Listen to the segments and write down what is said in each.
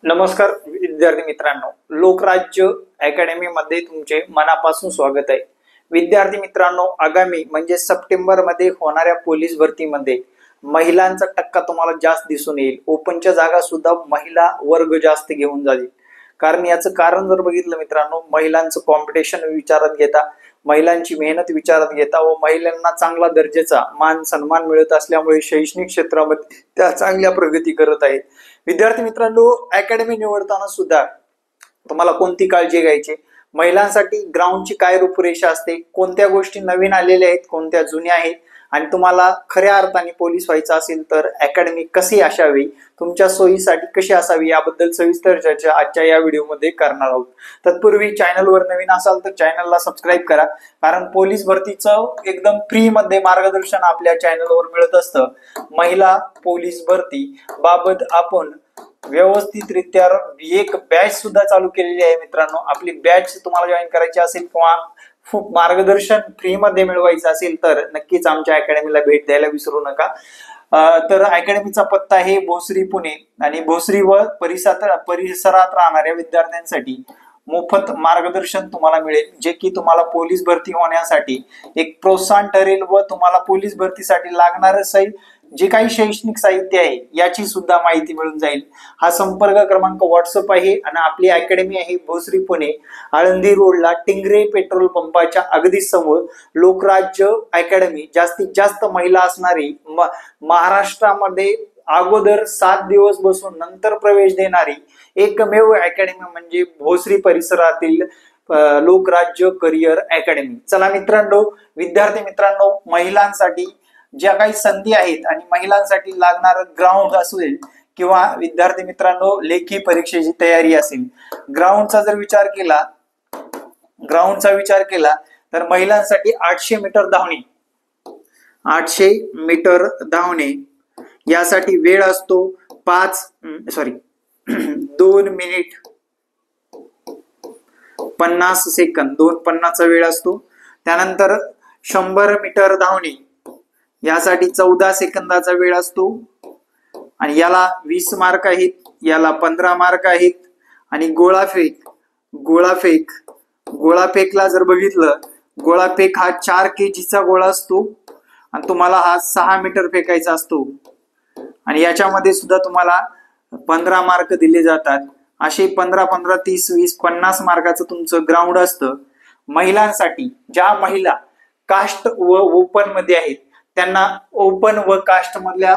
नमस्कार विद्यार्थी मित्रांनो, लोकराज्य अकॅडमी मध्ये तुमचे मनापासून स्वागत आहे। विद्यार्थी मित्रांनो, आगामी म्हणजे सप्टेंबर मध्ये होणाऱ्या पोलीस भरतीमध्ये महिलांचा टक्का तुम्हाला जास्त दिसून येईल। ओपनच्या जागा सुद्धा महिला वर्ग जास्त घेऊन जाईल। कारण याचं कारण जर बघितलं मित्रांनो, महिलांचं कॉम्पिटिशन विचारात घेता, महिलांची मेहनत विचारात घेता व महिलांना चांगला दर्जाचा मान सन्मान मिळत असल्यामुळे शैक्षणिक क्षेत्रामध्ये त्या चांगल्या प्रगती करत आहेत। विद्यार्थी मित्रांनो, अकॅडमी निवडताना सुद्धा तुम्हाला कोणती काळजी घ्यायची, महिलांसाठी ग्राउंडची काय रूपरेषा असते, कोणत्या गोष्टी नवीन आलेल्या आहेत, कोणत्या जुन्या आहेत, आणि तुम्हाला खऱ्या अर्थाने पोलीस व्हायचं असेल तर अकॅडमी कशी असावी, तुमच्या सोयीसाठी कशी असावी याबद्दल सविस्तर चर्चा आजच्या या व्हिडिओमध्ये करणार आहोत। तत्पूर्वी चॅनलवर नवीन असाल तर चॅनलला सबस्क्राईब करा, कारण पोलीस भरतीचं एकदम फ्री मध्ये मार्गदर्शन आपल्या चॅनलवर मिळत असतं। महिला पोलीस भरती बाबत आपण व्यवस्थितरित्या एक बॅच सुद्धा चालू केलेली आहे मित्रांनो। आपली बॅच तुम्हाला जॉईन करायची असेल किंवा मार्गदर्शन फ्री मध्ये मिळवायचं असेल तर नक्कीच आमच्या अकॅडमीला भेट द्यायला विसरू नका। तर अकॅडमीचा पत्ता आहे भोसरी पुणे, आणि भोसरी व परिसरात राहणाऱ्या विद्यार्थ्यांसाठी मोफत मार्गदर्शन तुम्हाला मिळेल, जे की तुम्हाला पोलीस भरती होण्यासाठी एक प्रोत्साहन ठरेल व तुम्हाला पोलीस भरतीसाठी लागणारं जे काही शैक्षणिक साहित्य आहे याची सुद्धा माहिती मिळून जाईल। हा संपर्क क्रमांक व्हॉट्सअप आहे आणि आपली अकॅडमी आहे भोसरी पुणे, आळंदी रोडला टिंगरे पेट्रोल पंपाच्या अगदी समोर लोकराज्य अकॅडमी। जास्तीत जास्त महिला असणारी, महाराष्ट्रामध्ये अगोदर 7 दिवस बसून नंतर प्रवेश देणारी एकमेव अकॅडमी म्हणजे भोसरी परिसरातील लोकराज्य करिअर अकॅडमी। चला मित्रांनो, विद्यार्थी मित्रांनो, महिलांसाठी ज्या काही संधी आहेत आणि महिलांसाठी लागणार ग्राउंड असेल किंवा विद्यार्थी मित्रांनो लेखी परीक्षेची तयारी असेल, ग्राउंडचा विचार केला तर महिलांसाठी 800 मीटर धावणे यासाठी वेळ असतो 2 मिनिट 50 सेकंद, 2:50चा वेळ असतो। त्यानंतर 100 मीटर धावणे यासाठी 14 सेकंदाचा वेळ असतो, आणि याला 20 मार्क आहेत, याला 15 मार्क आहेत। आणि गोळाफेकला जर बघितलं, गोळाफेक हा 4 kgचा गोळा असतो आणि तुम्हाला हा 6 मीटर फेकायचा असतो, आणि याच्यामध्ये सुद्धा तुम्हाला 15 मार्क दिले जातात। असे 15, 15, 30, 20, 50 मार्काचं तुमचं ग्राउंड असतं। महिलांसाठी ज्या महिला कास्ट व ओपन मध्ये आहेत त्यांना ओपन व कास्ट मधल्या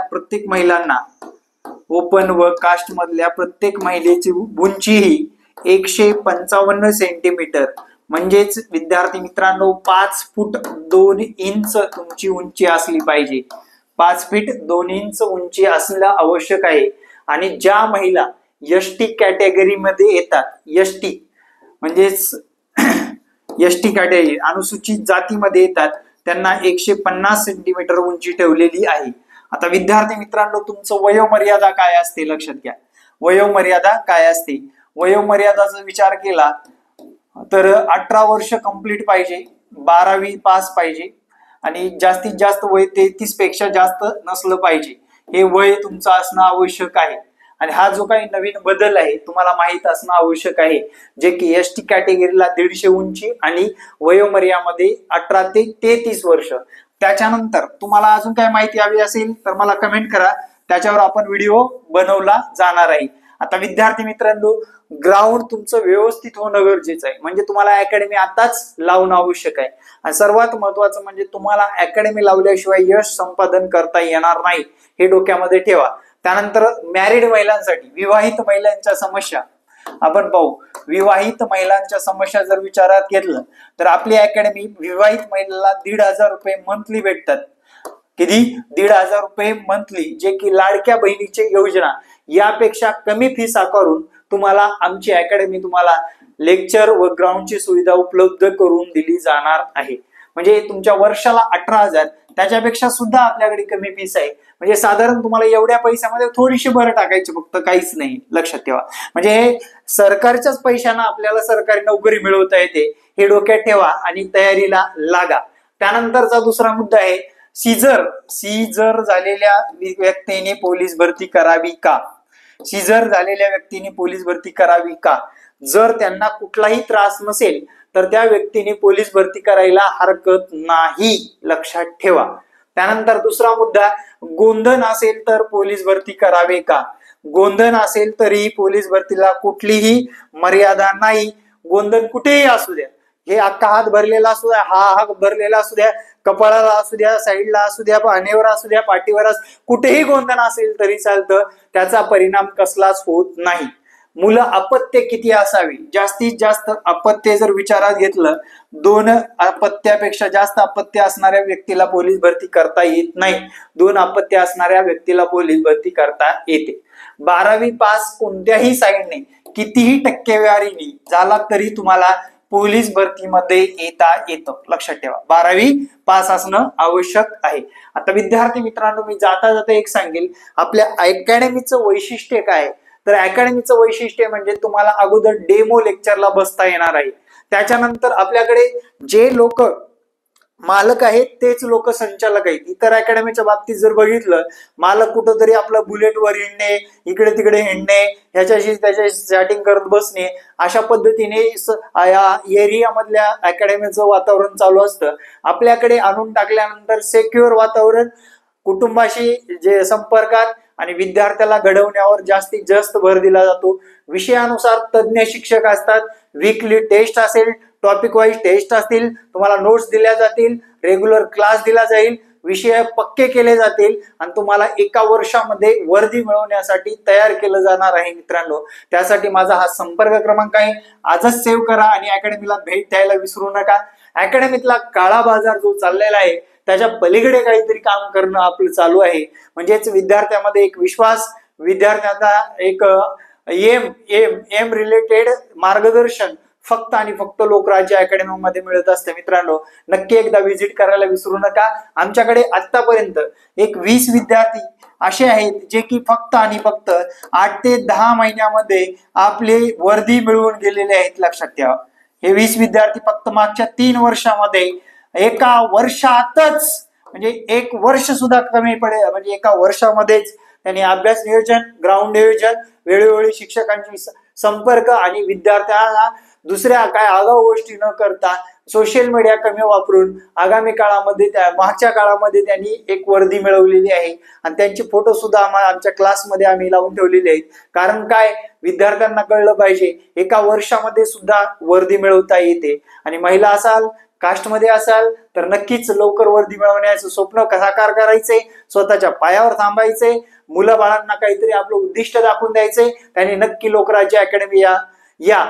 प्रत्येक महिलेची उंची ही 155 सेंटीमीटर, म्हणजेच विद्यार्थी मित्रांनो 5 फूट 2 इंच तुमची उंची असली पाहिजे। 5 फीट 2 इंच उंची असणं आवश्यक आहे। आणि ज्या महिला एसटी कॅटेगरीमध्ये येतात, एसटी कॅटेगरी अनुसूचित जातीमध्ये येतात, त्यांना 150 सेंटीमीटर उंची ठेवलेली आहे। आता विद्यार्थी मित्रांनो, तुमचं वयोमर्यादा काय असते लक्षात घ्या। वयोमर्यादाचा विचार केला तर 18 वर्ष कंप्लीट पाहिजे, 12वी पास पाहिजे, आणि जास्तीत जास्त वय 33 पेक्षा जास्त नसलं पाहिजे। हे वय तुमचं असणं आवश्यक आहे। आणि हा जो काही नवीन बदल आहे तुम्हाला माहित असणं आवश्यक आहे, जे की एसटी कॅटेगरीला 150 उंची आणि वयोमर्यामध्ये 18 ते 33 वर्ष। त्याच्यानंतर तुम्हाला अजून काय माहिती हवी असेल तर मला कमेंट करा, त्याच्यावर आपण व्हिडिओ बनवला जाणार आहे। आता विद्यार्थी मित्रांनो, ग्राउंड तुमचं व्यवस्थित होणं गरजेचं आहे, म्हणजे तुम्हाला अकॅडमी आताच लावणं आवश्यक आहे। आणि सर्वात महत्वाचं म्हणजे तुम्हाला अकॅडमी लावल्याशिवाय यश संपादन करता येणार नाही, हे डोक्यामध्ये ठेवा। त्यानंतर मॅरिड महिलांसाठी, विवाहित महिलांच्या समस्या आपण पाहू। विवाहित महिलांच्या समस्या जर विचारात घेतलं तर आपली अकॅडमी विवाहित महिलेला 1,500 रुपये मंथली भेटतात। किती? 1,500 रुपये मंथली, जे की लाडक्या बहिणीची योजना, यापेक्षा कमी फीस आकारून तुम्हाला आमची अकॅडमी तुम्हाला लेक्चर व ग्राउंडची सुविधा उपलब्ध करून दिली जाणार आहे। म्हणजे तुमच्या वर्षाला 18,000, त्याच्यापेक्षा सुद्धा आपल्याकडे कमी फीस आहे। म्हणजे साधारण तुम्हाला एवढ्या पैशामध्ये थोडीशी भर टाकायची, फक्त काहीच नाही, लक्षात ठेवा। म्हणजे सरकारच्याच पैशाने आपल्याला सरकारी नोकरी मिळवता येते, हे डोक्यात ठेवा आणि तयारीला लागा। त्यानंतरचा दुसरा मुद्दा आहे सीझर झालेल्या व्यक्तीने पोलीस भरती करावी का? सीझर झालेल्या व्यक्तीने पोलीस भरती करावी का? जर त्यांना कुठलाही त्रास नसेल तर त्या व्यक्तीने पोलीस भरती करायला हरकत नाही, लक्षात ठेवा. त्यानंतर दुसरा मुद्दा, गोंधन असेल तर पोलीस भरती करावे का? गोंधन असेल तरी पोलीस भरतीला कुठलीही मर्यादा नाही. गोंधन कुठेही असू द्या, हे अख्खा हात भरलेला असू द्या, हा हात भरलेला असू द्या, कपाळाला असू द्या, साईडला असू द्या, पाण्यावर असू द्या, पाठीवर कुठेही गोंधन असेल तरी चालतं, त्याचा परिणाम कसलाच होत नाही. मुलं अपत्य किती असावी? जास्तीत जास्त अपत्य जर विचारात घेतलं, 2 अपत्यापेक्षा जास्त अपत्य असणाऱ्या व्यक्तीला पोलीस भरती करता येत नाही. 2 अपत्य असणाऱ्या व्यक्तीला पोलीस भरती करता येते. 12वी पास कोणत्याही साईडने कितीही टक्केवारीने झाला तरी तुम्हाला पोलीस भरतीमध्ये येता येतं, लक्षात ठेवा. 12वी पास असणं आवश्यक आहे. आता विद्यार्थी मित्रांनो, मी जाता जाता एक सांगेल, आपल्या अकॅडमीचं वैशिष्ट्य काय? तर अकॅडमीचं वैशिष्ट्य म्हणजे तुम्हाला अगोदर डेमो लेक्चरला बसता येणार आहे. त्याच्यानंतर आपल्याकडे जे लोक मालक आहेत तेच लोक संचालक आहेत. इतर अकॅडमीच्या बाबतीत जर बघितलं, मालक कुठंतरी आपलं बुलेटवर हिंडणे, इकडे तिकडे हिंडणे, ह्याच्याशी त्याच्याशी चॅटिंग करत बसणे, अशा पद्धतीने या एरियामधल्या अकॅडमीचं वातावरण चालू असतं. आपल्याकडे आणून टाकल्यानंतर सेक्युअर वातावरण, कुटुंबाशी जे संपर्कात आणि विद्यार्थ्याला घडवण्यावर जास्तीत जास्त भर दिला जातो. विषयानुसार तज्ञ शिक्षक असतात. वीकली टेस्ट असेल, टॉपिक वाईज टेस्ट असतील, तुम्हाला नोट्स दिल्या जातील, रेग्युलर क्लास दिला जाईल, विषय पक्के केले जातील आणि तुम्हाला एका वर्षामध्ये वर्दी मिळवण्यासाठी तयार केलं जाणार आहे. मित्रांनो, त्यासाठी माझा हा संपर्क क्रमांक आहे, आजच सेव्ह करा आणि अकॅडमीला भेट द्यायला विसरू नका. अकॅडमीतला काळा बाजार जो चाललेला आहे त्याच्या पलीकडे काहीतरी काम करणं आपलं चालू आहे. म्हणजेच विद्यार्थ्यामध्ये एक विश्वास, विद्यार्थ्यांना एक एम रिलेटेड मार्गदर्शन फक्त आणि फक्त लोकराज्य अकॅडमीमध्ये मिळत असते. मित्रांनो, नक्की एकदा व्हिजिट करायला विसरू नका. आमच्याकडे आतापर्यंत एक 20 विद्यार्थी असे आहेत जे की फक्त आणि फक्त 8 ते 10 महिन्यामध्ये आपले वर्दी मिळवून गेलेले आहेत, लक्षात ठेवा. हे 20 विद्यार्थी फक्त मागच्या 3 वर्षामध्ये एका वर्षातच, म्हणजे 1 वर्ष सुद्धा कमी पडेल, म्हणजे एका वर्षामध्येच त्यांनी अभ्यास नियोजन, ग्राउंड नियोजन, वेळोवेळी शिक्षकांची संपर्क आणि विद्यार्थ्यांना दुसऱ्या काय आगाऊ गोष्टी न करता सोशल मीडिया कमी वापरून आगामी काळामध्ये, मागच्या काळामध्ये त्यांनी एक वर्दी मिळवलेली आहे आणि त्यांचे फोटो सुद्धा आमच्या क्लासमध्ये आम्ही लावून ठेवलेले आहेत. कारण काय, विद्यार्थ्यांना कळलं पाहिजे एका वर्षामध्ये सुद्धा वर्दी मिळवता येते. आणि महिला असाल, कास्टमध्ये असाल तर नक्कीच लवकर वर्दी मिळवण्याचं स्वप्न साकार करायचे, स्वतःच्या पायावर थांबायचे, मुलं बाळांना काहीतरी आपलं उद्दिष्ट दाखवून द्यायचे. त्यांनी नक्की लोकराज्य अकॅडमी या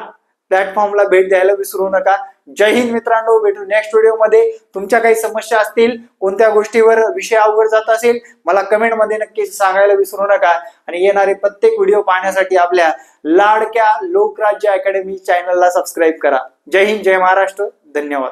प्लॅटफॉर्मला भेट द्यायला विसरू नका. जय हिंद मित्रांनो, भेटू नेक्स्ट व्हिडिओमध्ये. तुमच्या काही समस्या असतील, कोणत्या गोष्टीवर विषय अवघड जात असेल, मला कमेंटमध्ये नक्की सांगायला विसरू नका. आणि येणारे प्रत्येक व्हिडिओ पाहण्यासाठी आपल्या लाडक्या लोकराज्य अकॅडमी चॅनलला सबस्क्राईब करा. जय हिंद, जय महाराष्ट्र, धन्यवाद.